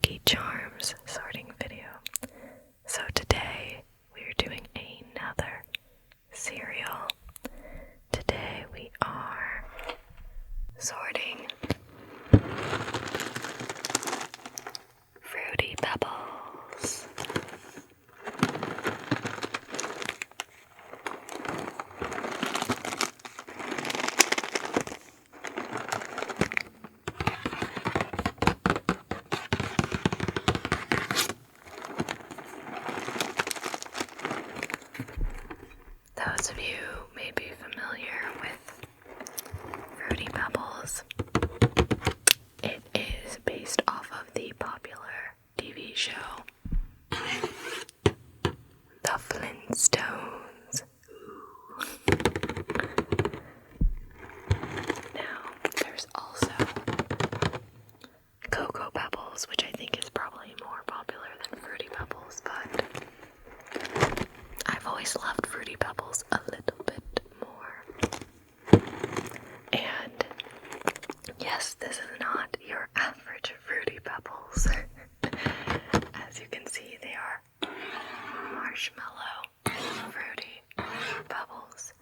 Lucky Charms sorting video. So today we are doing another cereal. Today we are sorting Fruity Pebbles. Those of you who may be familiar with Fruity Pebbles, it is based off of the popular TV show, The Flintstones. Ooh. Now, there's also Cocoa Pebbles, which I think is probably more popular than Fruity Pebbles, but I've always loved Fruity Pebbles a little bit more. And yes, this is not your average Fruity Pebbles. As you can see, they are marshmallow Fruity Pebbles.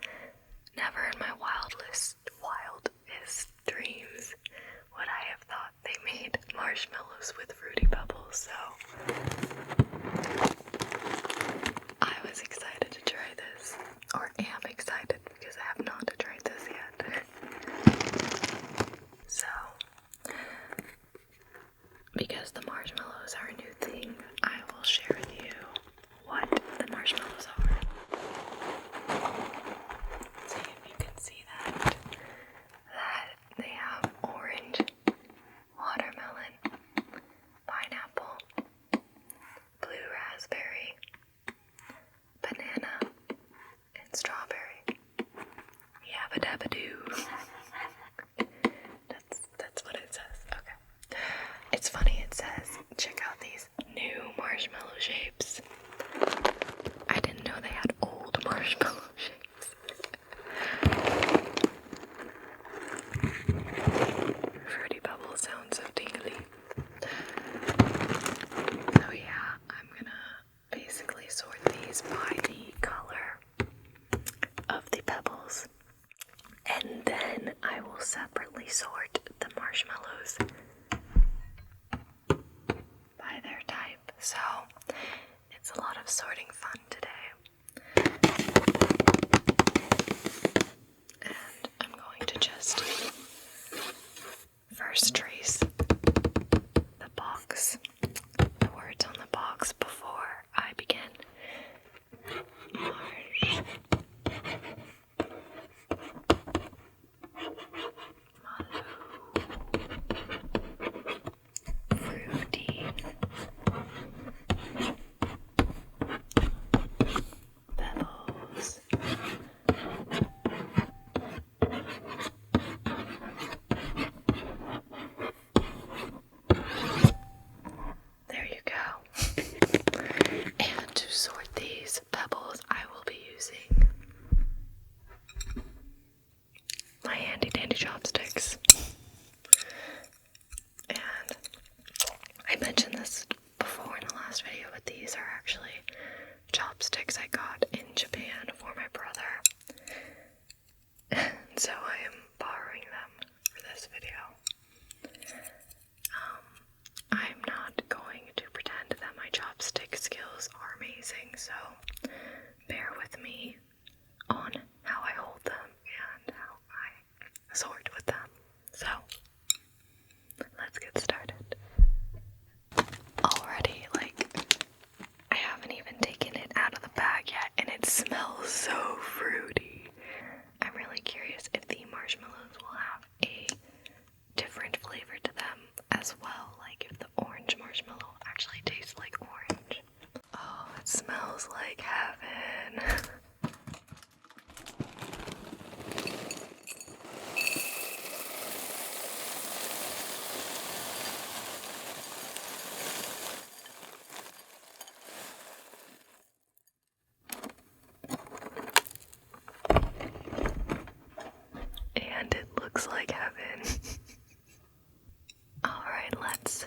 Never in my wildest dreams would I have thought they made marshmallows with Fruity Pebbles, so I was excited to try this, or am excited because I have not tried this yet. So, because the marshmallows are a new thing, I will share with you what the marshmallows are. See if you can see that they have orange, watermelon, pineapple, blue raspberry, banana, and strawberry. Yabba dabba doo. That's what it says. Okay. It's funny, it says, check out these new marshmallow shapes. I didn't know they had old marshmallow shapes. Fruity Pebbles sound so tingly. So yeah, I'm gonna basically sort these by the color of the pebbles, and then I will separately sort the marshmallows by their type. So it's a lot of sorting fun today. And I'm going to just first trace the box, the words on the box before I begin. Fruity Pebbles. There you go. And to sort these pebbles, I will be using my handy dandy chopsticks. And I mentioned this before in the last video, but these are actually chopsticks I got in Japan for my brother. And so I am borrowing them for this video. I'm not going to pretend that my chopstick skills are amazing, so bear with me on how I hold them and how I sort with them. So, let's get started. Already, I haven't even taken it out of the bag yet, and it smells so fruity. I'm really curious if the marshmallows will have a different flavor to them as well, like if the orange marshmallow actually tastes like orange. Oh, it smells like heaven. And it looks like heaven. Alright, let's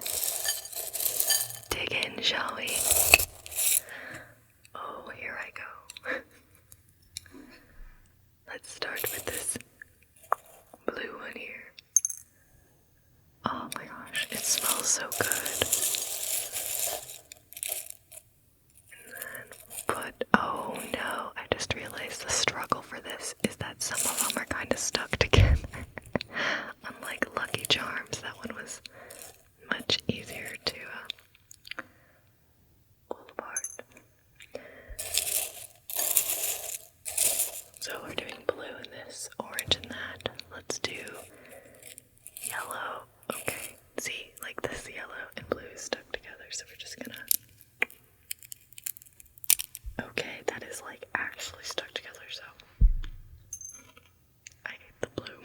so good. And then oh no, I just realized the struggle for this is that some of them are kind of stuck together. Unlike Lucky Charms, that one was much easier to pull apart. So we're doing blue in this, orange in that. Let's do yellow. Okay, see, like this yellow and blue is stuck together, so we're just gonna... Okay, that is like actually stuck together, so I hate the blue.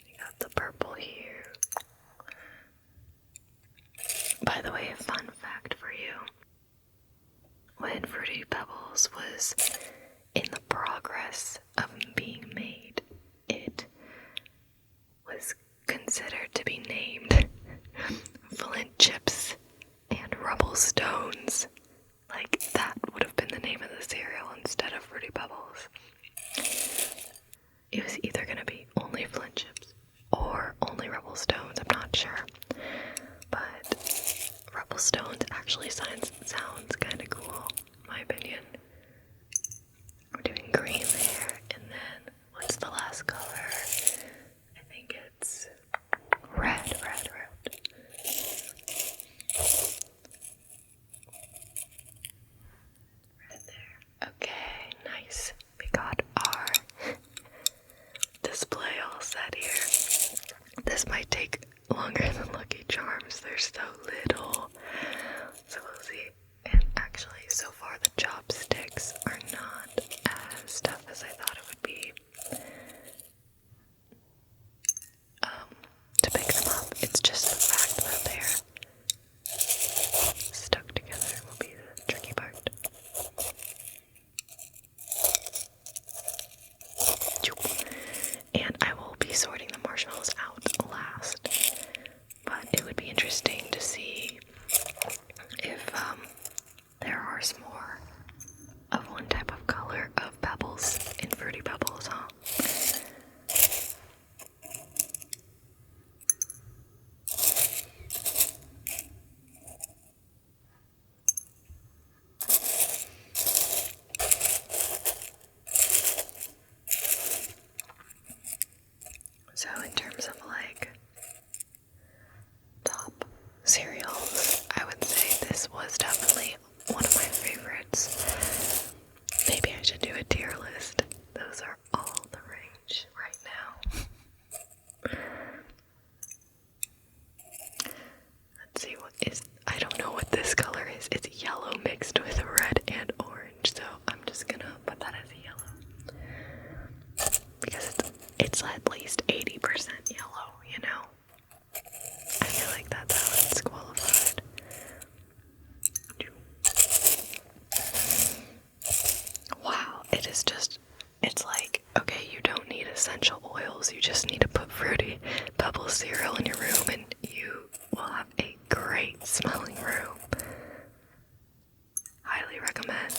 You got the purple here. By the way, a fun fact for you. When Fruity Pebbles was in the progress of being made, it was considered to be named Flint Chips and Rubble Stones. Like, that would have been the name of the cereal instead of Fruity Pebbles. It was either going to be only Flint Chips or only Rubble Stones, I'm not sure. But Rubble Stones actually sounds kind of cool, in my opinion. We're doing green there, and then what's the last color? I think it's red. Red there. Okay, nice. We got our display all set here. This might take longer than Lucky Charms. There's so little. So we'll see. And actually, so far the chopsticks are not as tough as I thought it would be. To pick them up, it's just the fact that they're stuck together will be the tricky part. And I will be sorting the marshmallows out last. But it would be interesting to see if there are more of one type of color of pebbles in Fruity Pebbles, huh? So in terms of like top cereals, I would say this was definitely one of my favorites. Maybe I should do a tier list. Those are all the rage right now. Let's see what is, I don't know what this color is. It's yellow mixed with red and orange, so I'm just gonna put that as a yellow. Because it's at least 80% yellow, you know? I feel like that's how it's qualified. Wow, it is just, it's like, okay, you don't need essential oils, you just need to put Fruity Pebbles cereal in your room and you will have a great smelling room. Highly recommend.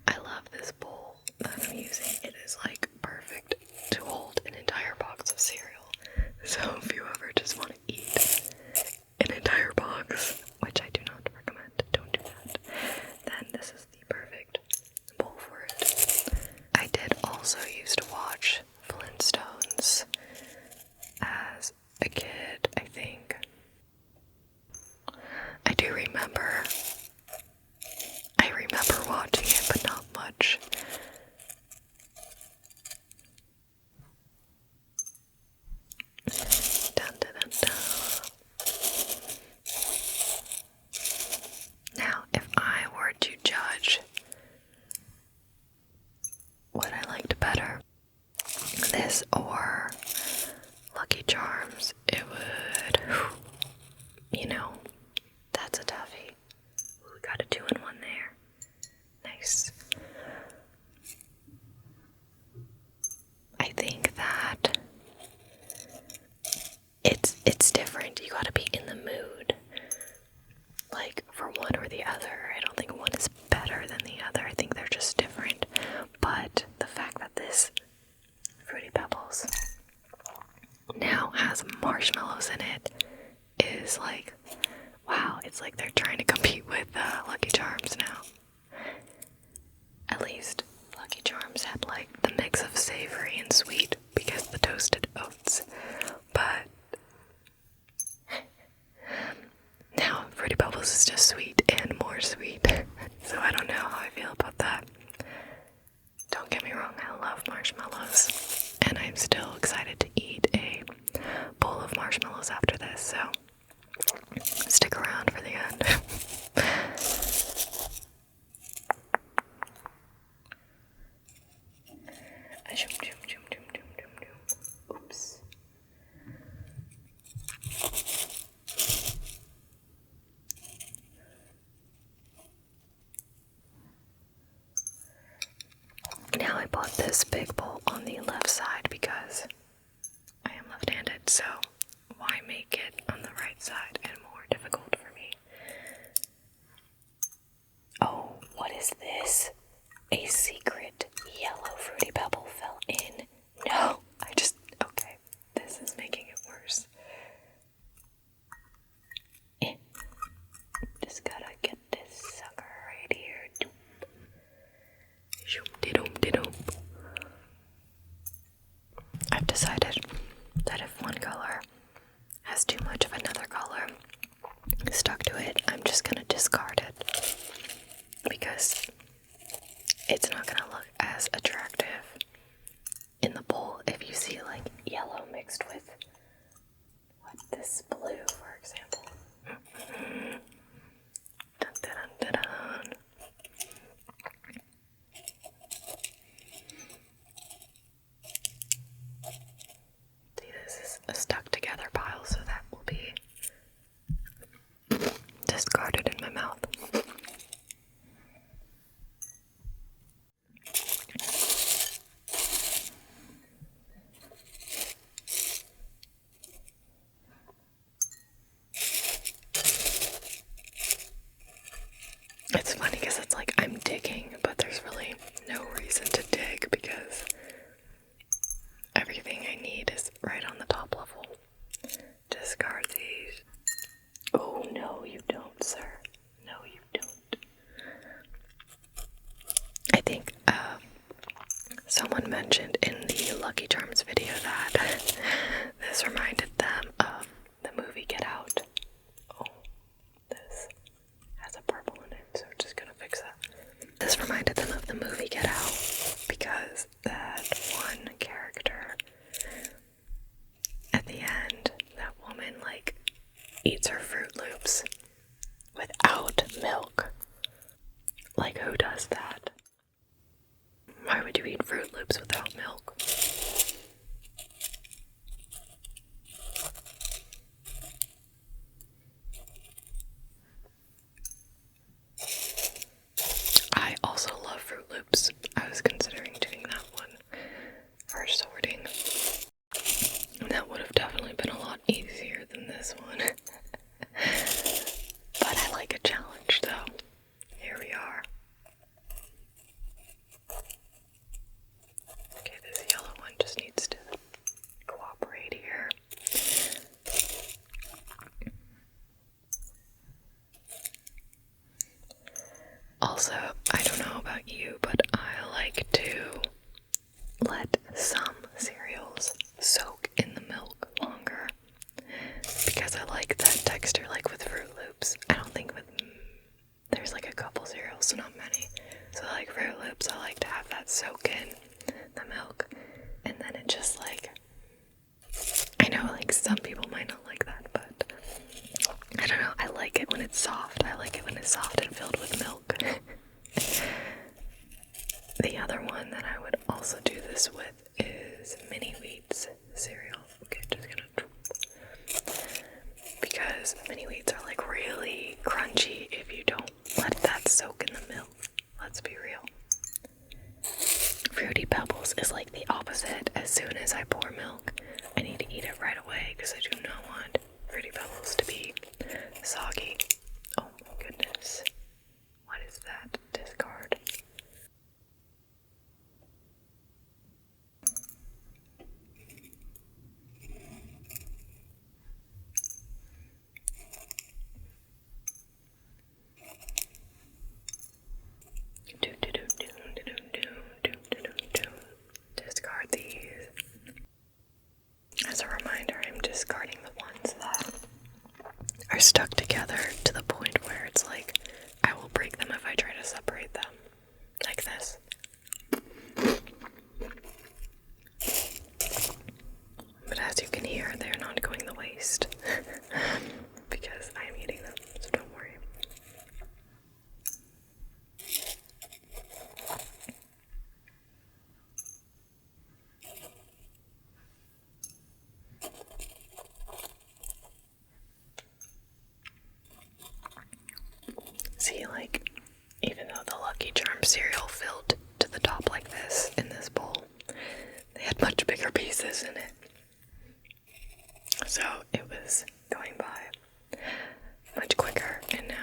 I love this bowl that I'm using. It is like perfect to hold an entire box of cereal. So if you ever just want to eat an entire box, which I do not recommend, don't do that, then this is the perfect bowl for it. I did also used to watch Flintstones as a kid, I think. I do remember. I remember watching it, but not much. Dun, dun, dun, dun. Now, if I were to judge what I liked better, this or Lucky Charms, it would, you know, that's a toughie. Ooh, we got a 2-in-1 there. Nice. I think that marshmallows in it is like, wow, it's like they're trying to compete with Lucky Charms now. At least Lucky Charms had like the mix of savory and sweet because the toasted oats. But now Fruity Pebbles is just sweet and more sweet. So I don't know how I feel about that. Don't get me wrong, I love marshmallows. And I'm still excited to eat a bowl of marshmallows after this, so stick around for the end. Oops. Now I bought this big bowl on the left side because I am left-handed, so why make it on the right side and more difficult for me? Oh, what is this? A secret yellow Fruity Pebble fell in. No, okay, this is making it worse. Just gotta get this sucker right here. I've decided that if one color has too much of another color stuck to it, I'm just gonna discard it because it's not gonna look as attractive in the bowl if you see like yellow mixed with this blue, for example. Dun, dun, dun, dun, dun. See, this is a stuck together pile, so that will be discarded in my mouth. It's funny because it's like I'm digging, but there's really no reason to dig because everything I need is right on the top level. Discard these. Oh, no, you don't, sir. No, you don't. I think someone mentioned in the Lucky Charms video that this reminded them of the movie Get Out. Oh, this has a purple in it, so we're just gonna fix that. This reminded them of the movie Get Out because that one character at the end, that woman like eats her Fruit Loops without milk. Like, who does that? Why would you eat Fruit Loops without milk? I also love Fruit Loops. I was considering doing that one for sorting. And that would have definitely been a lot easier than this one. But I like a challenge, though. Here we are. Okay, this yellow one just needs to cooperate here. Also, I don't know about you, but I like to let some cereals soak in the milk longer because I like that texture, like with Fruit Loops. I don't think there's like a couple cereals, so not many. So like Fruit Loops, I like to have that soak in the milk, and then it just like, I know like some people might not like that, but I don't know, I like it when it's soft. I like it when it's soft and filled with milk. The other one that I would also do this with is Mini Wheats cereal. Okay, just gonna, because Mini Wheats are like really crunchy if you don't let that soak in the milk. Let's be real. Fruity Pebbles is like the opposite. As soon as I pour milk, I need to eat it right away because I do not want Fruity Pebbles to be soggy. Oh my goodness. What is that? Discard. as a reminder, I'm discarding the ones that are stuck together to the point where it's like I will break them if I try to separate them, like this. But as you can hear, they're not going to waste because I am eating them, so don't worry. See, like, even though the Lucky Charms cereal filled to the top like this in this bowl, they had much bigger pieces in it. So it was going by much quicker, and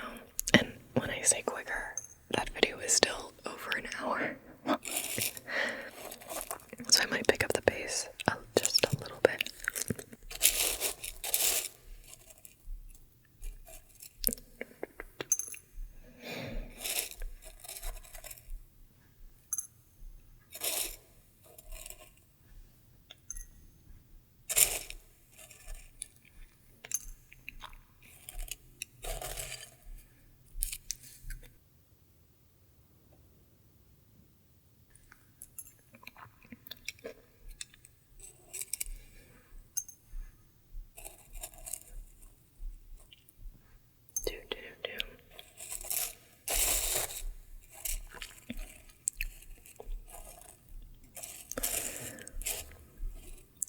when I say quicker, that video is still over an hour. So I might pick up the pace just a little bit.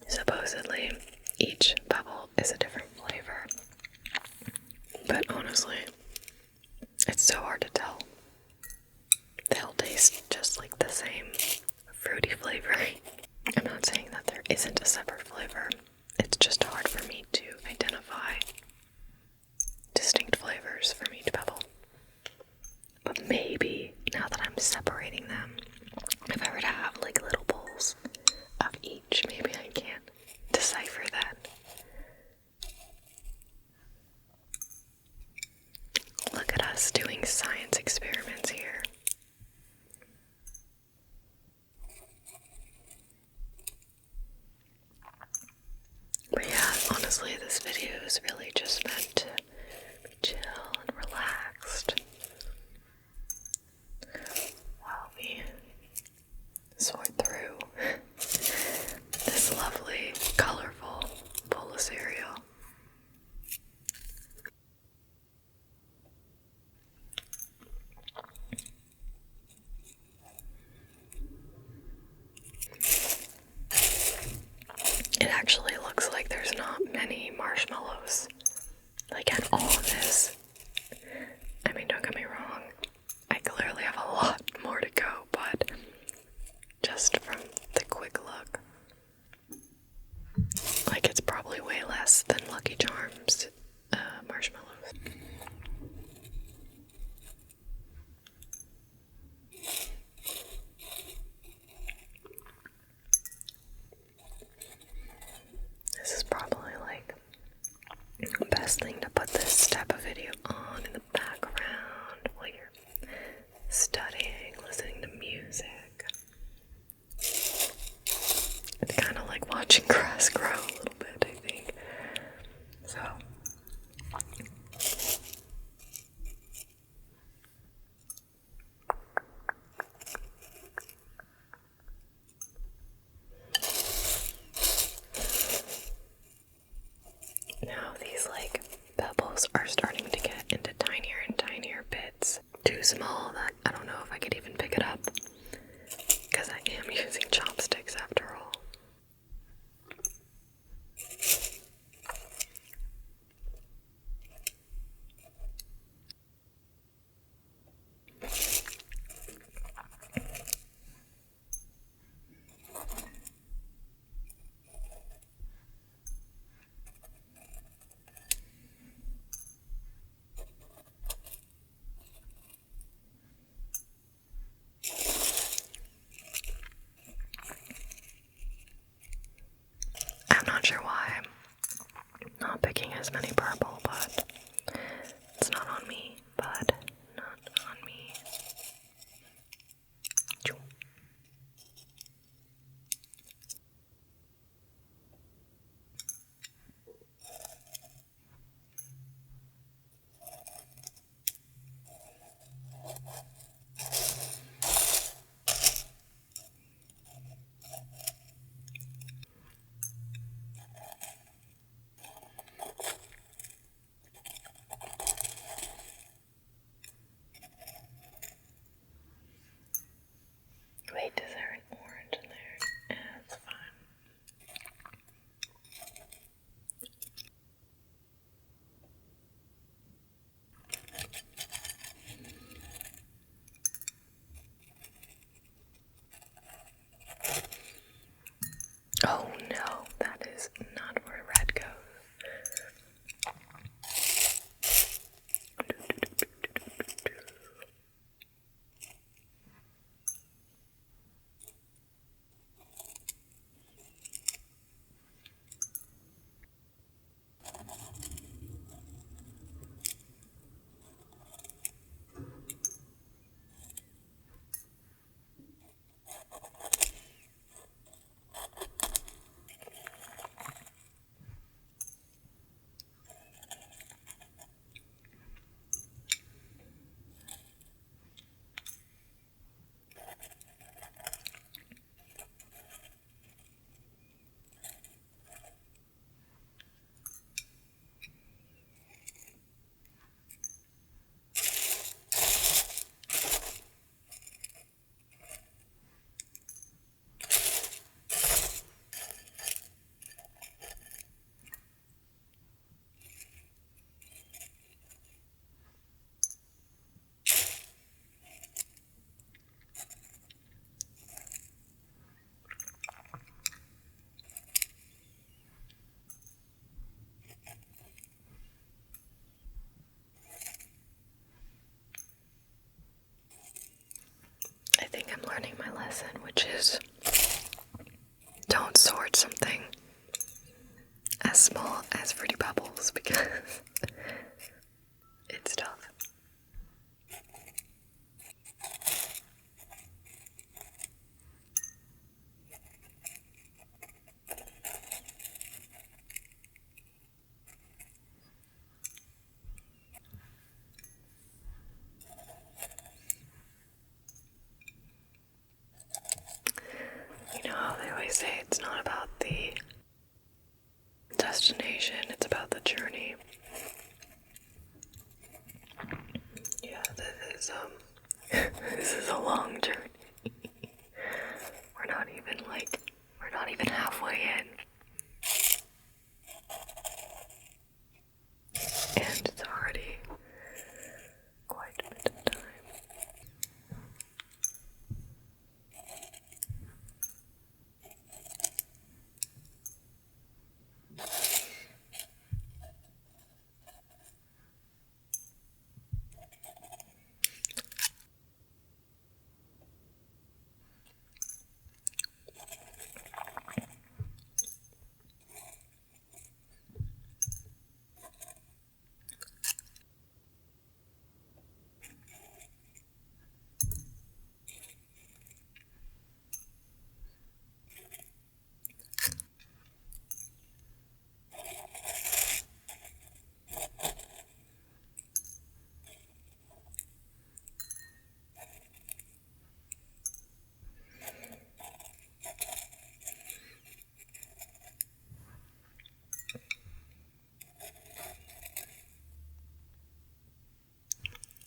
Supposedly, each pebble is a different flavor, but honestly, it's so hard to tell. They all taste just like the same fruity flavor. I'm not saying that there isn't a separate flavor, it's just hard for me to identify distinct flavors from each pebble. But maybe, now that I'm separating them, if I were to have like little bowls of each, maybe I can decipher that. Look at us doing science experiments here. But yeah, honestly, this video is really just meant to be chill and relaxed while we sort through this lovely, colorful bowl of cereal. It actually looks like there's not many marshmallows, like at all in this. I mean, don't get me wrong, I clearly have a lot more to go, but just from the quick look, like it's probably way less than Lucky Charms marshmallows. This is probably like the best thing to put this type of video on in the background while you're studying, listening to music. It's kind of like watching grass grow a little bit, I think. So, now these like pebbles are starting to get learning my lesson, which is don't sort something as small as Fruity Pebbles because it's tough. You know how they always say it's not about the destination, it's about the journey. Yeah, this is a long journey. We're not even halfway in. And it's already quite a bit of time.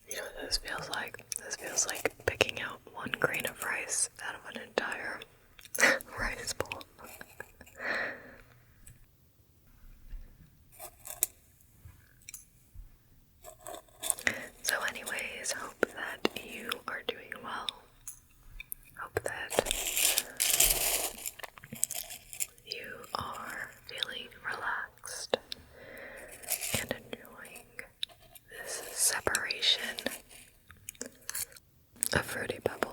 You know what this feels like? This feels like picking out one grain of rice out of an entire rice bowl. So anyways, hope that you are doing well. Hope that you are feeling relaxed and enjoying this separation of Fruity Pebbles.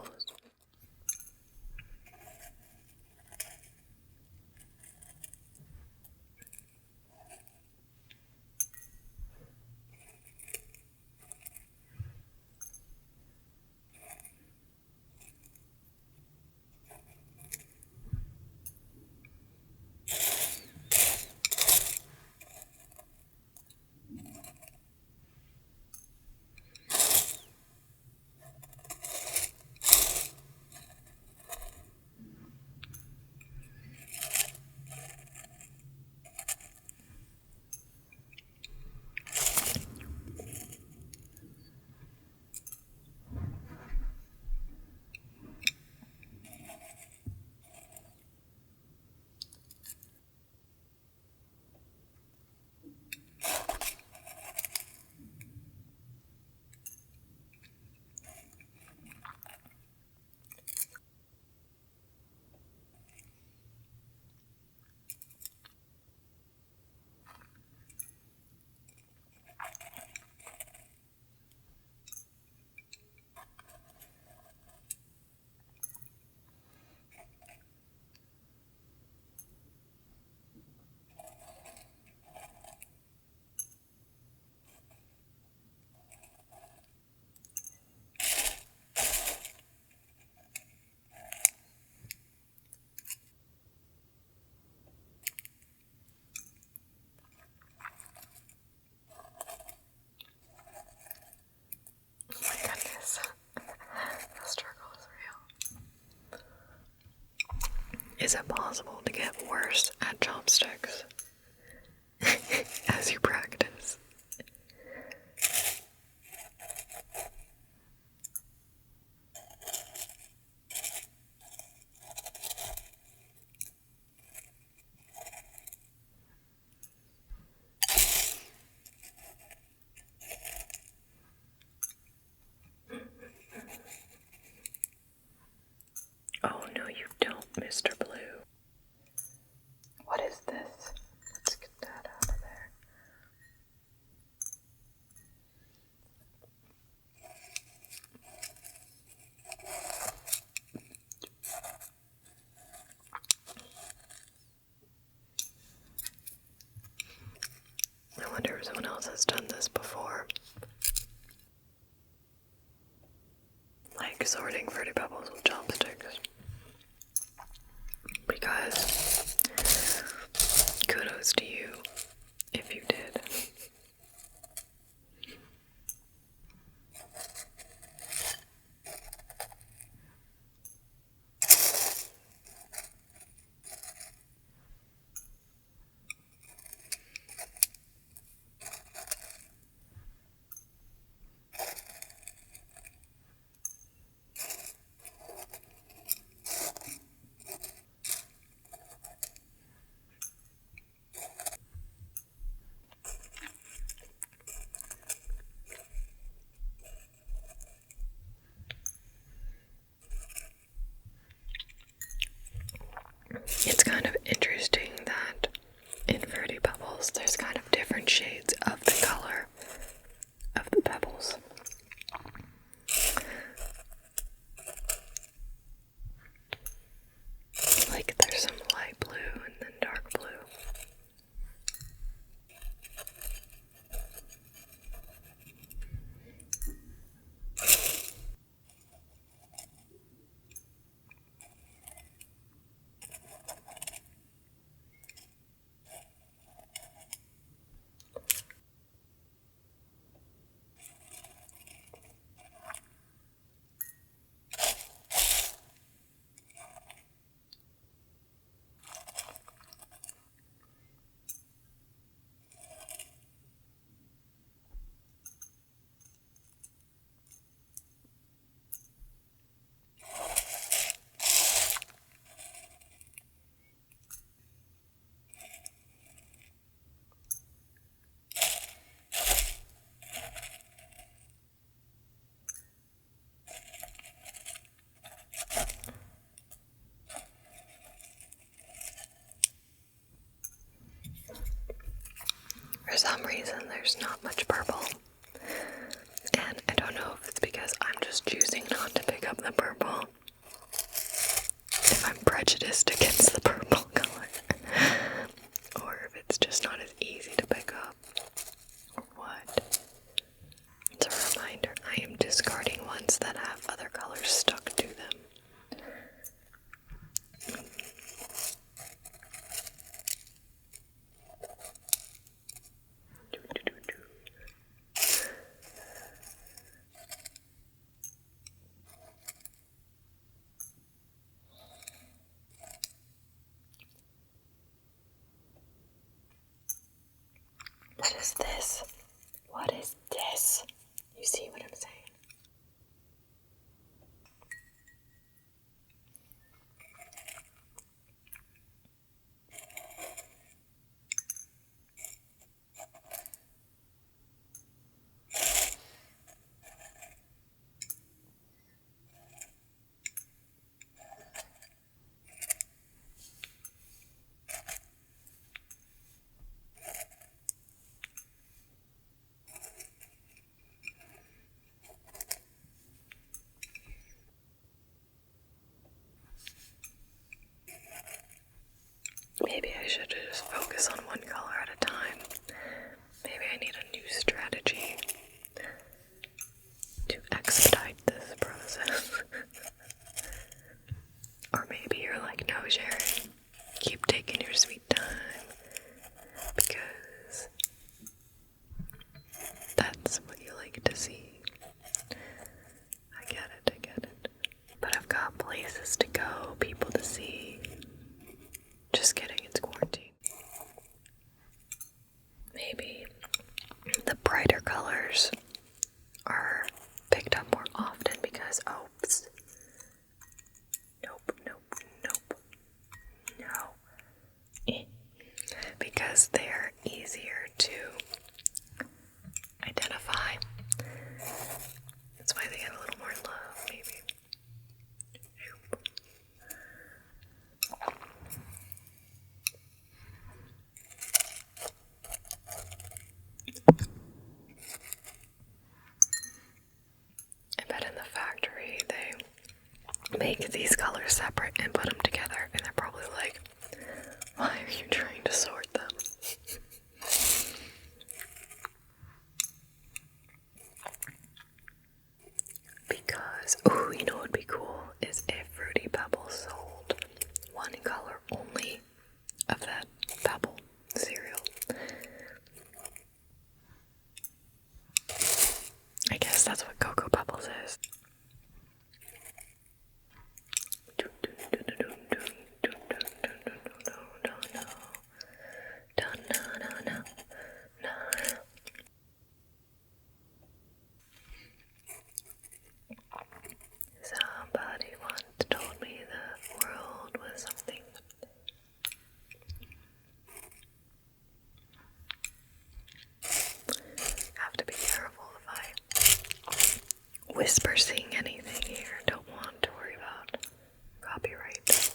Is it possible to get worse at chopsticks as you practice? Oh no, you don't, Mr. Blue. What is this? someone else has done this before. Like sorting Fruity Pebbles with chopsticks. Because kudos to you if you did. It's kind of interesting that in Fruity Pebbles there's kind of different shades of the color of the pebbles. Like there's some light blue and then dark blue. For some reason, there's not much purple. And I don't know if it's because I'm just choosing not to pick up the purple. If I'm prejudiced against the purple color. Or if it's just not as easy to pick up. Or what. It's a reminder, I am discarding ones that have other colors stuck to them. What is this? What is this? You see what I'm saying? Maybe I should just focus on one color at a time. Maybe I need a new strategy to expedite this process. Or maybe you're like, no, Sharon, keep taking your sweet time. Because that's what you like to see. I get it. But I've got places to go, people to see. Just kidding, it's quarantine. Maybe the brighter colors are picked up more often because, oops. Nope. No. Because they're easier to identify. That's why they get a little more love, maybe. I bet in the factory they make these colors separate and put them together, and they're probably like, why are you trying to sort them? whispering anything here. Don't want to worry about copyright.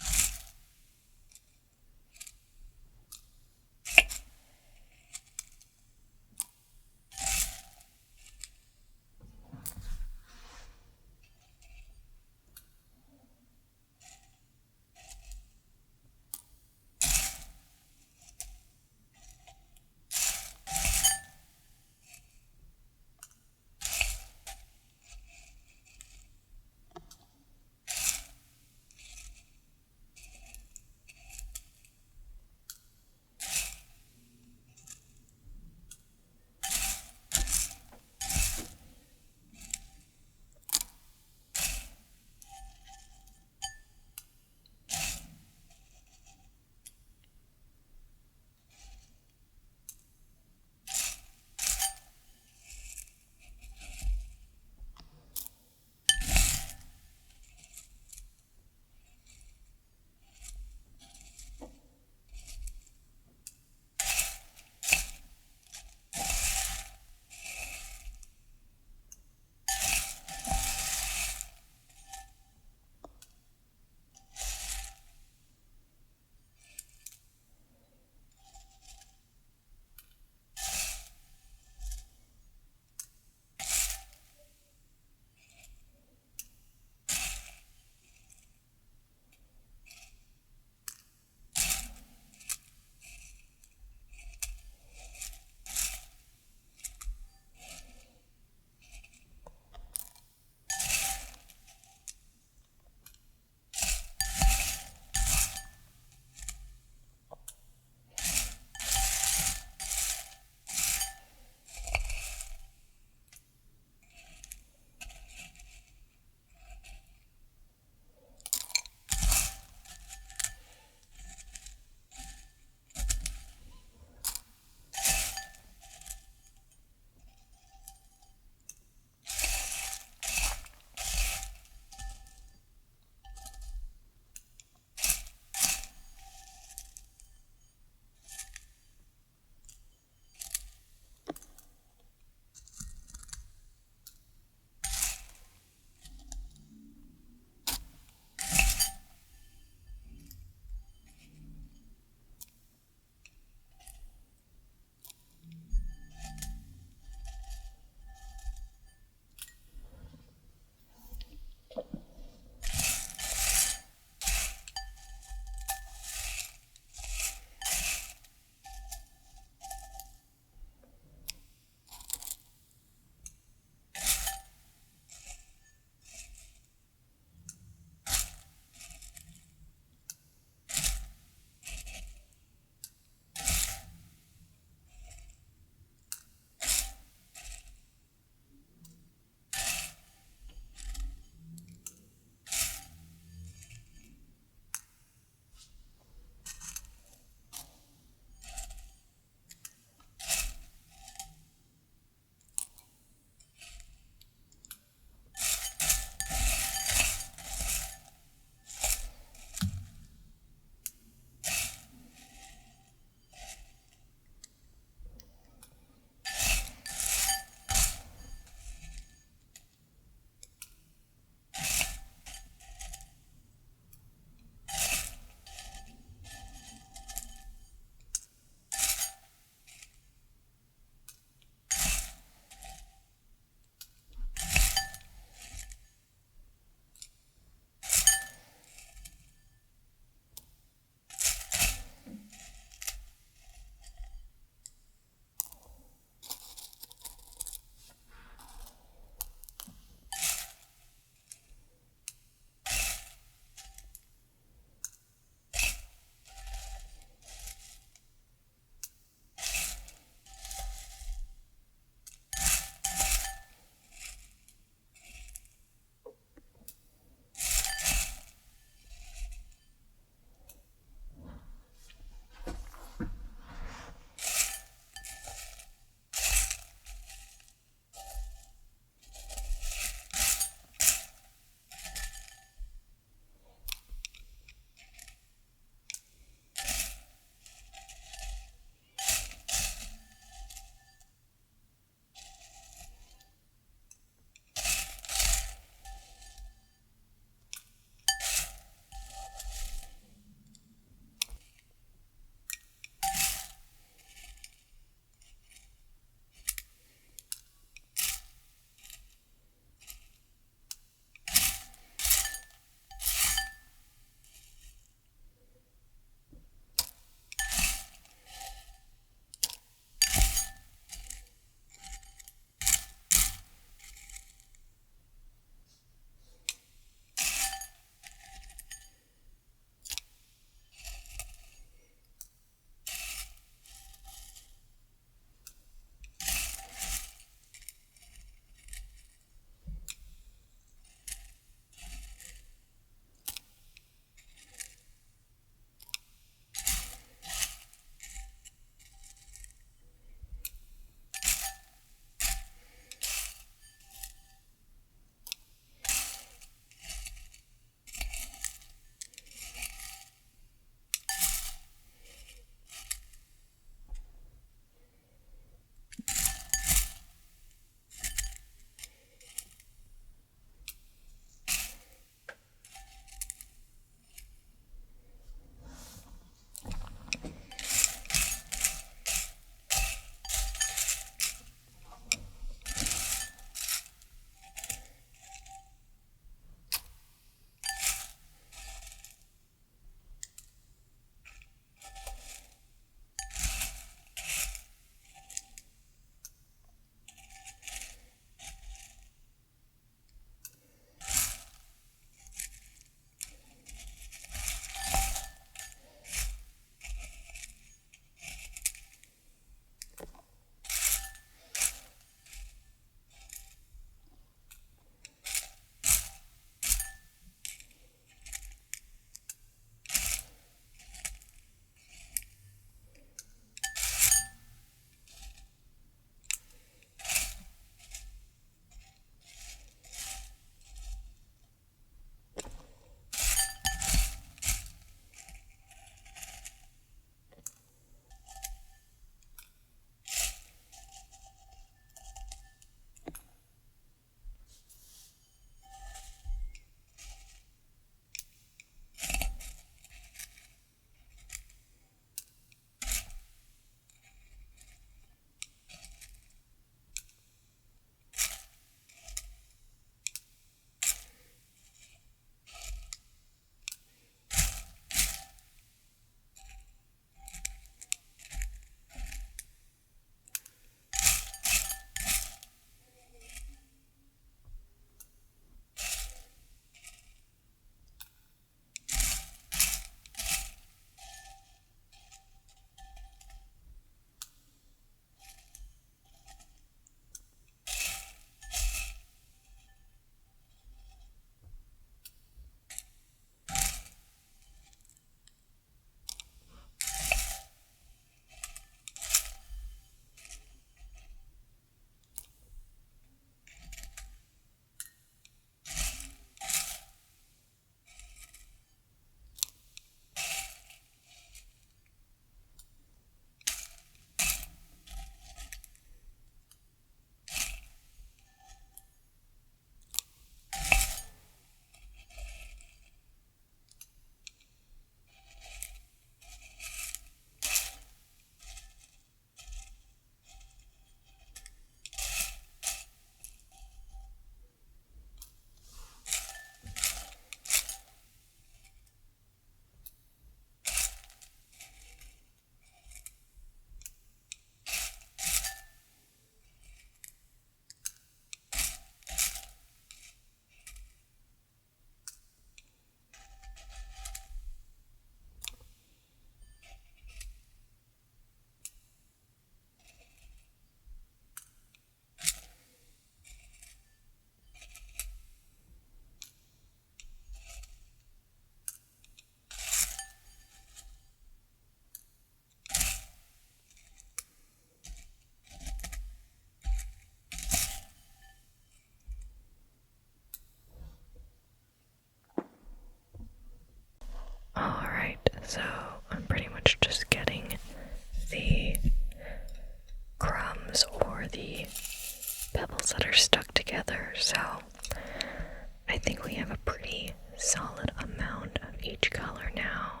solid amount of each color now,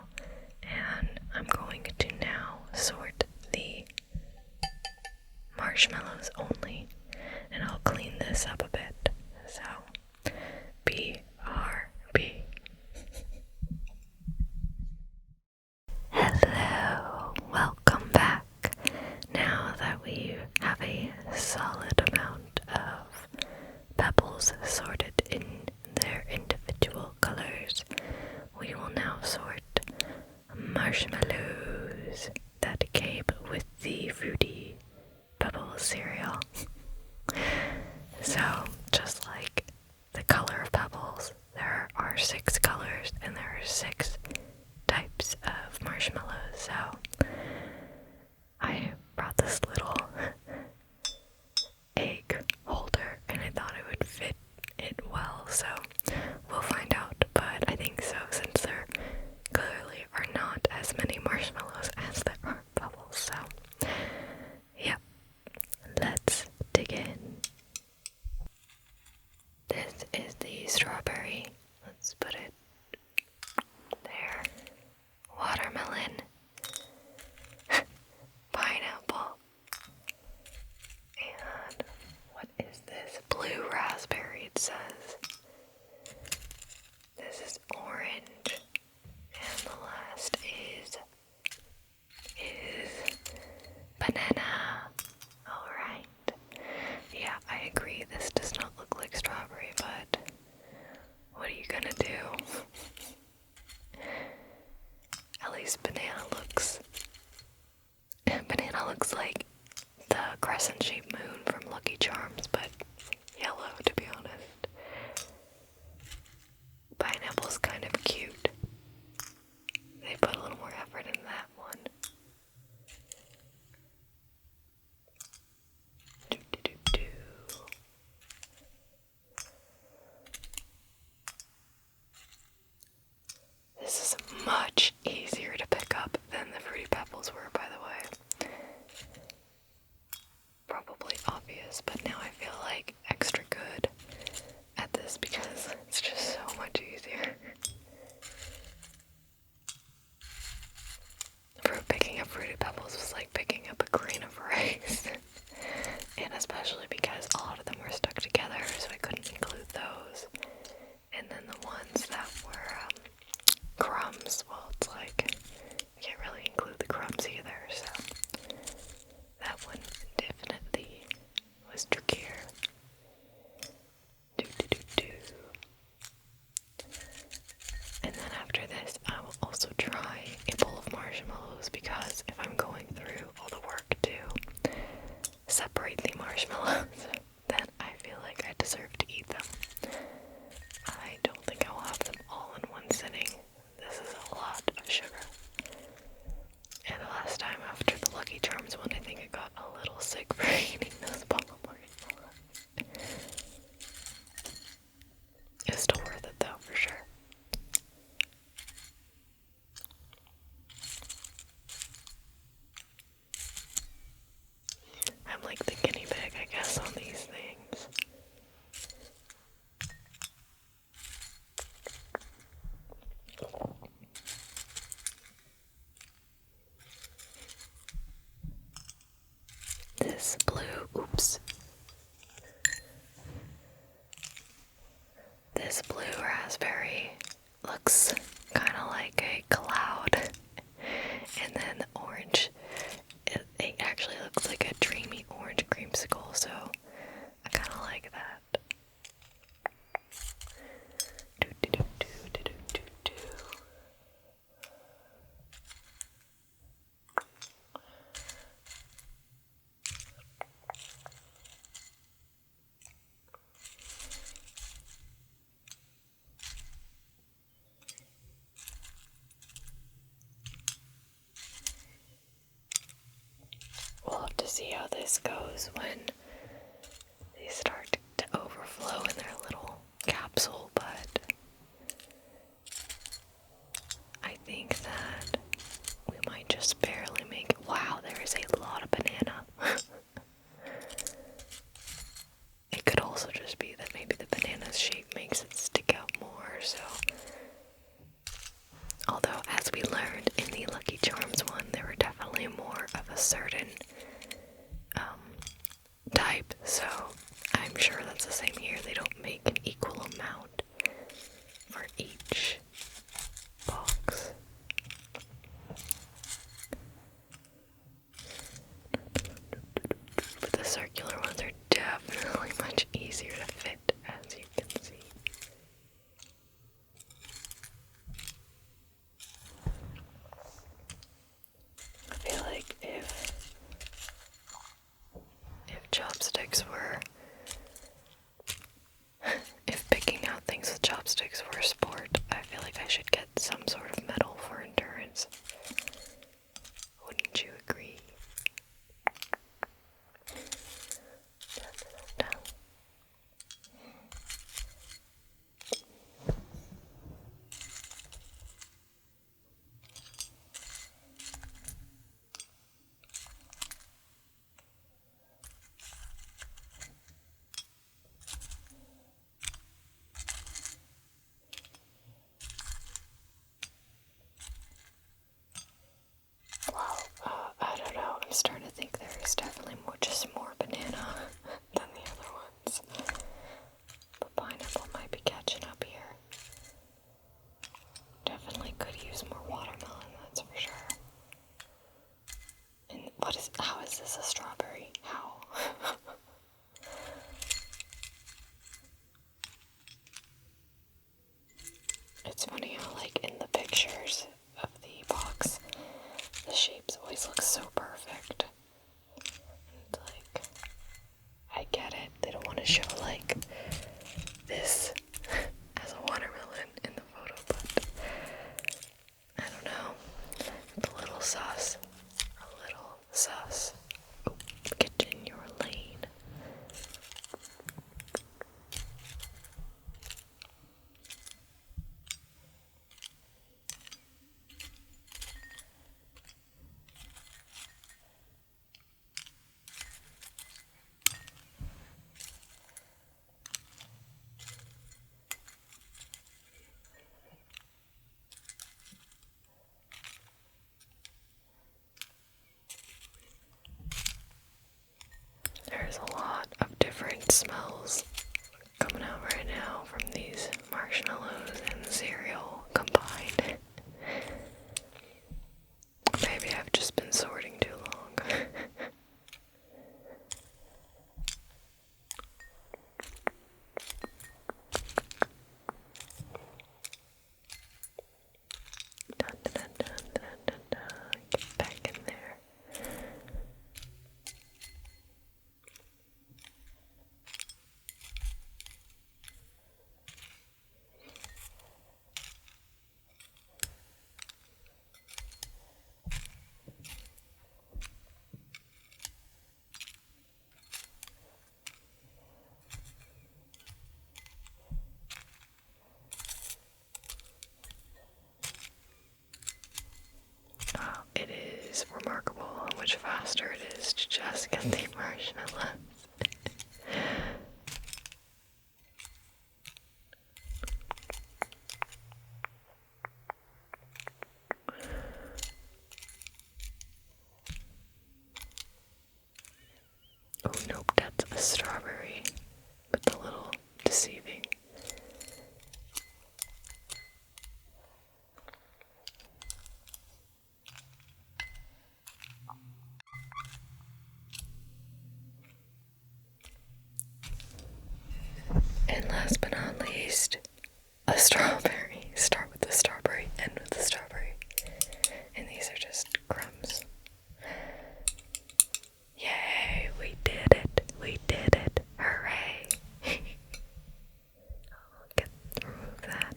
and I'm going to now sort the marshmallows only, and I'll clean this up a bit. So, BRB. Hello, welcome back. Now that we have a solid amount of pebbles sorted in their individual colors, we will now sort marshmallows that came with the Fruity Pebbles cereal. So, just like the color of pebbles, there are 6 colors and there are 6 types of marshmallows. So, I brought this little egg holder and I thought it would fit it well, so we'll find out, but I think so, since there clearly are not as many marshmallows as there are bubbles. So yep, let's dig in. This is the strawberry. Let's put it there. Watermelon. Pineapple. And what is this? Blue raspberry, it says. This is orange. And the last is banana. Alright. Yeah, I agree, this does not look like strawberry, but what are you gonna do? At least banana looks like the crescent-shaped moon from Lucky Charms, but yellow, to be honest. Pineapple's kind of cute. They put a little more effort in that one. This is much easier to pick up than the Fruity Pebbles were, by the way. Probably obvious, but now I feel like extra good at this because it's just so much easier. Picking up Fruity Pebbles was like picking up a grain of rice. And especially because a lot of them were stuck together, so I couldn't include those. And then the ones that were crumbs, well, it's like, I can't really include the crumbs either, so that one definitely was trickier. And then after this, I will also try a bowl of marshmallows, because if I'm going through all the work to separate the marshmallows, then I feel like I deserve to eat them. I don't think I will have them all in one sitting. This is a lot of sugar. And the last time after the Lucky Charms one, I think I got a little sick for eating those bowl of marshmallows. It's still worth it though, for sure. I'm like the guinea pig, I guess, on these things. This blue raspberry looks kind of like a cloud, and then the orange, it actually looks like a dreamy orange creamsicle, so I kind of like that. We'll have to see how this goes when they start to overflow in their little capsule, but I think that we might just barely make it. Wow, there is a lot of banana. It could also just be that maybe the banana's shape makes it stick out more, so as we learned in the Lucky Charms one, there were definitely more of a certain type, so I'm sure that's the same here. They don't make an equal amount for each box. But the circular ones are definitely much easier to fit, as you can see. I feel like if chopsticks were if picking out things with chopsticks were a sport, I feel like I should get some sort of medal for endurance. Wouldn't you agree? I don't know. I'm starting to think there is definitely just more banana than the other ones. But pineapple might be catching up here. Definitely could use more watermelon, that's for sure. And how is this a strawberry? How? It's funny how, like, in the pictures of the box, the shapes always look so perfect. And, like, I get it. They don't want to show, like, this as a watermelon in the photo, but I don't know. A little sus. A little sus. Oh, get in your lane. There's a lot of different smells coming out right now from these marshmallows and cereal combined. Maybe I've just been sorting too long. Dun, dun, dun, dun, dun, dun. Get back in there. It is remarkable how much faster it is to just get the marshmallows. Oh nope, that's a strawberry, but a little deceiving. And last but not least, a strawberry. Start with the strawberry, end with the strawberry. And these are just crumbs. Yay, we did it. We did it. Hooray. Remove that.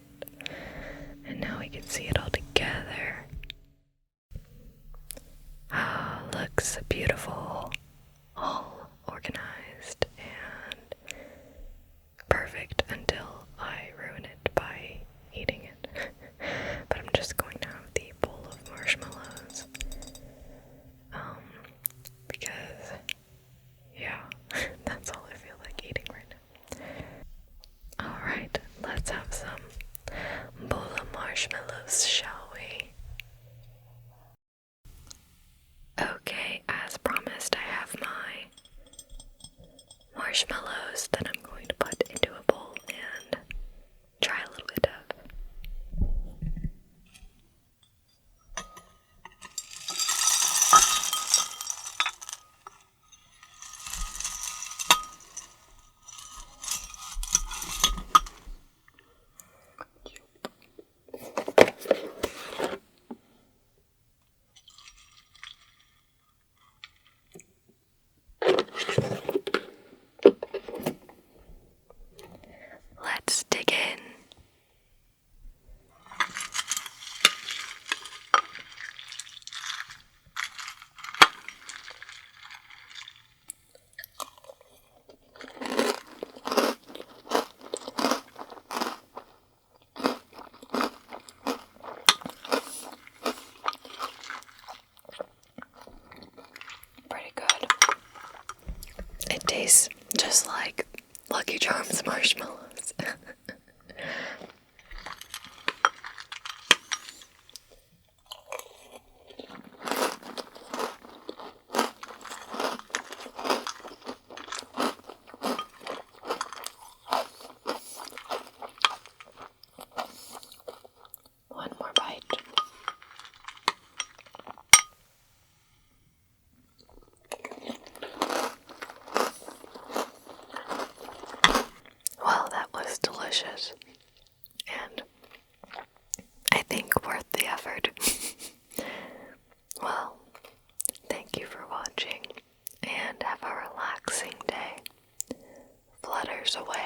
And now we can see it all together. Ah, looks beautiful. All organized and perfect until I ruin it by eating it. But I'm just going to have the bowl of marshmallows. Because, yeah, that's all I feel like eating right now. Alright, let's have some bowl of marshmallows, shall we? Just like Lucky Charms marshmallows. One more bite. Well, that was delicious, and I think worth the effort. Well, thank you for watching, and have a relaxing day. Flutters away.